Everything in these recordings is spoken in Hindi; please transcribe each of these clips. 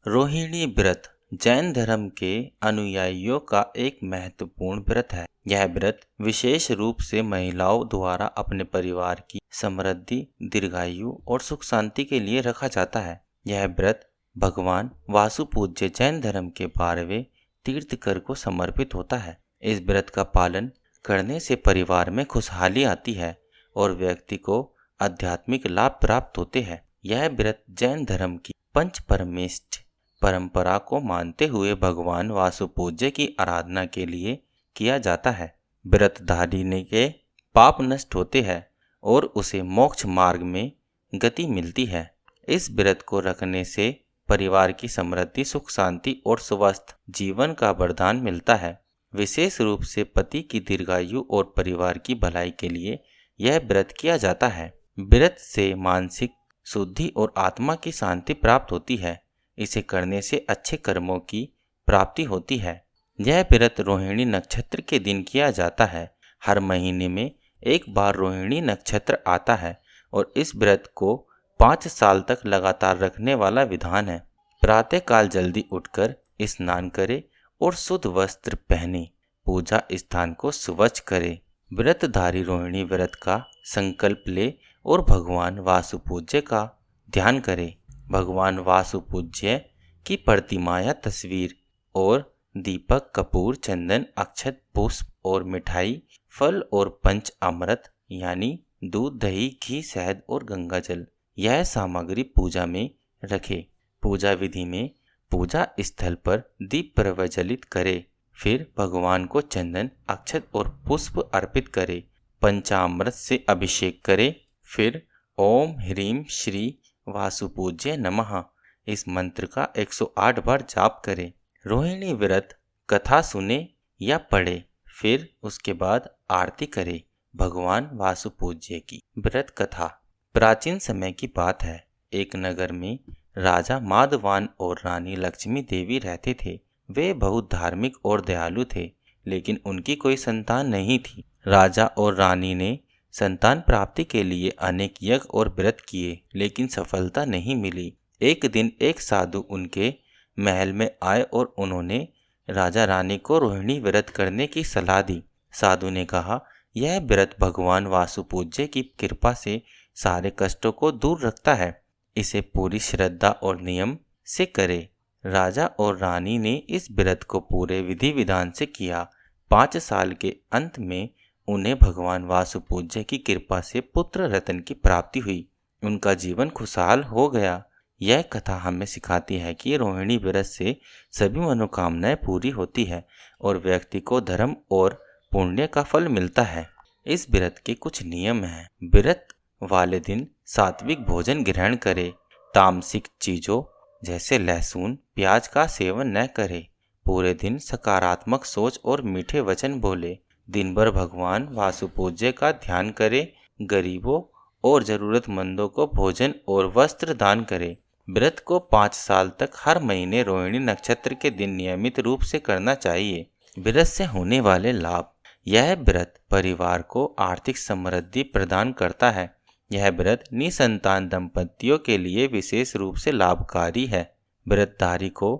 रोहिणी व्रत जैन धर्म के अनुयायियों का एक महत्वपूर्ण व्रत है। यह व्रत विशेष रूप से महिलाओं द्वारा अपने परिवार की समृद्धि, दीर्घायु और सुख शांति के लिए रखा जाता है। यह व्रत भगवान वासुपूज्य जैन धर्म के 12वें तीर्थंकर को समर्पित होता है। इस व्रत का पालन करने से परिवार में खुशहाली आती है और व्यक्ति को आध्यात्मिक लाभ प्राप्त होते हैं। यह व्रत जैन धर्म की पंच परमेष्ठ परंपरा को मानते हुए भगवान वासुपूज्य की आराधना के लिए किया जाता है। व्रतधारी के पाप नष्ट होते हैं और उसे मोक्ष मार्ग में गति मिलती है। इस व्रत को रखने से परिवार की समृद्धि, सुख शांति और स्वस्थ जीवन का वरदान मिलता है। विशेष रूप से पति की दीर्घायु और परिवार की भलाई के लिए यह व्रत किया जाता है। व्रत से मानसिक शुद्धि और आत्मा की शांति प्राप्त होती है। इसे करने से अच्छे कर्मों की प्राप्ति होती है। यह व्रत रोहिणी नक्षत्र के दिन किया जाता है। हर महीने में एक बार रोहिणी नक्षत्र आता है और इस व्रत को 5 साल तक लगातार रखने वाला विधान है। प्रातःकाल जल्दी उठकर स्नान करे और शुद्ध वस्त्र पहने पूजा स्थान को स्वच्छ करे। व्रतधारी रोहिणी व्रत का संकल्प ले और भगवान वासुपूज्य का ध्यान करे। भगवान वासुपूज्य की प्रतिमा या तस्वीर और दीपक, कपूर, चंदन, अक्षत, पुष्प और मिठाई, फल और पंच अमृत यानी दूध, दही, घी, शहद और गंगाजल यह सामग्री पूजा में रखे। पूजा विधि में पूजा स्थल पर दीप प्रज्वलित करे। फिर भगवान को चंदन, अक्षत और पुष्प अर्पित करे। पंचामृत से अभिषेक करे। फिर ओम ह्रीम श्री वासुपूज्य नमः इस मंत्र का 108 बार जाप करें। रोहिणी व्रत कथा सुने या पढ़े। फिर उसके बाद आरती करे भगवान वासुपूज्य की। व्रत कथा प्राचीन समय की बात है। एक नगर में राजा माधवान और रानी लक्ष्मी देवी रहते थे। वे बहुत धार्मिक और दयालु थे, लेकिन उनकी कोई संतान नहीं थी। राजा और रानी ने संतान प्राप्ति के लिए अनेक यज्ञ और व्रत किए, लेकिन सफलता नहीं मिली। एक दिन एक साधु उनके महल में आए और उन्होंने राजा रानी को रोहिणी व्रत करने की सलाह दी। साधु ने कहा, यह व्रत भगवान वासुपूज्य की कृपा से सारे कष्टों को दूर रखता है। इसे पूरी श्रद्धा और नियम से करे। राजा और रानी ने इस व्रत को पूरे विधि विधान से किया। 5 साल के अंत में उन्हें भगवान वासुपूज्य की कृपा से पुत्र रत्न की प्राप्ति हुई। उनका जीवन खुशहाल हो गया। यह कथा हमें सिखाती है कि रोहिणी व्रत से सभी मनोकामनाएं पूरी होती है और व्यक्ति को धर्म और पुण्य का फल मिलता है। इस व्रत के कुछ नियम हैं। व्रत वाले दिन सात्विक भोजन ग्रहण करे। तामसिक चीजों जैसे लहसुन, प्याज का सेवन न करे। पूरे दिन सकारात्मक सोच और मीठे वचन बोले। दिन भर भगवान वासुपूज्य का ध्यान करे। गरीबों और जरूरतमंदों को भोजन और वस्त्र दान करे। व्रत को 5 साल तक हर महीने रोहिणी नक्षत्र के दिन नियमित रूप से करना चाहिए। व्रत से होने वाले लाभ। यह व्रत परिवार को आर्थिक समृद्धि प्रदान करता है। यह व्रत निसंतान दंपतियों के लिए विशेष रूप से लाभकारी है। व्रतधारी को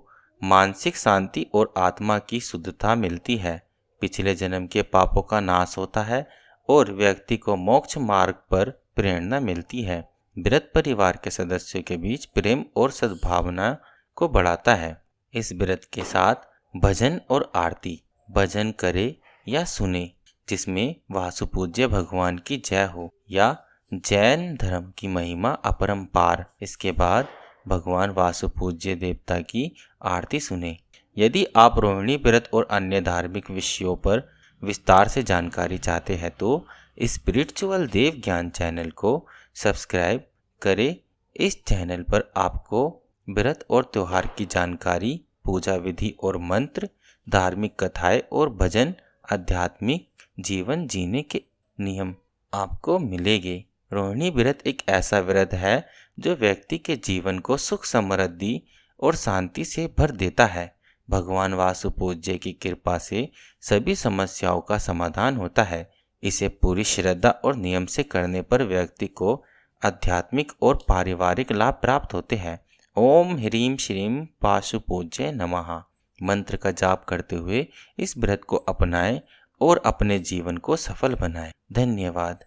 मानसिक शांति और आत्मा की शुद्धता मिलती है। पिछले जन्म के पापों का नाश होता है और व्यक्ति को मोक्ष मार्ग पर प्रेरणा मिलती है। व्रत परिवार के सदस्यों के बीच प्रेम और सद्भावना को बढ़ाता है। इस व्रत के साथ भजन और आरती भजन करे या सुने, जिसमें वासुपूज्य भगवान की जय हो या जैन धर्म की महिमा अपरंपार। इसके बाद भगवान वासुपूज्य देवता की आरती सुने। यदि आप रोहिणी व्रत और अन्य धार्मिक विषयों पर विस्तार से जानकारी चाहते हैं तो स्पिरिचुअल देव ज्ञान चैनल को सब्सक्राइब करें। इस चैनल पर आपको व्रत और त्यौहार की जानकारी, पूजा विधि और मंत्र, धार्मिक कथाएं और भजन, आध्यात्मिक जीवन जीने के नियम आपको मिलेंगे। रोहिणी व्रत एक ऐसा व्रत है जो व्यक्ति के जीवन को सुख, समृद्धि और शांति से भर देता है। भगवान वासुपूज्य की कृपा से सभी समस्याओं का समाधान होता है। इसे पूरी श्रद्धा और नियम से करने पर व्यक्ति को आध्यात्मिक और पारिवारिक लाभ प्राप्त होते हैं ओम ह्रीं श्रीं पाशुपूज्य नमः मंत्र का जाप करते हुए इस व्रत को अपनाएं और अपने जीवन को सफल बनाएं। धन्यवाद।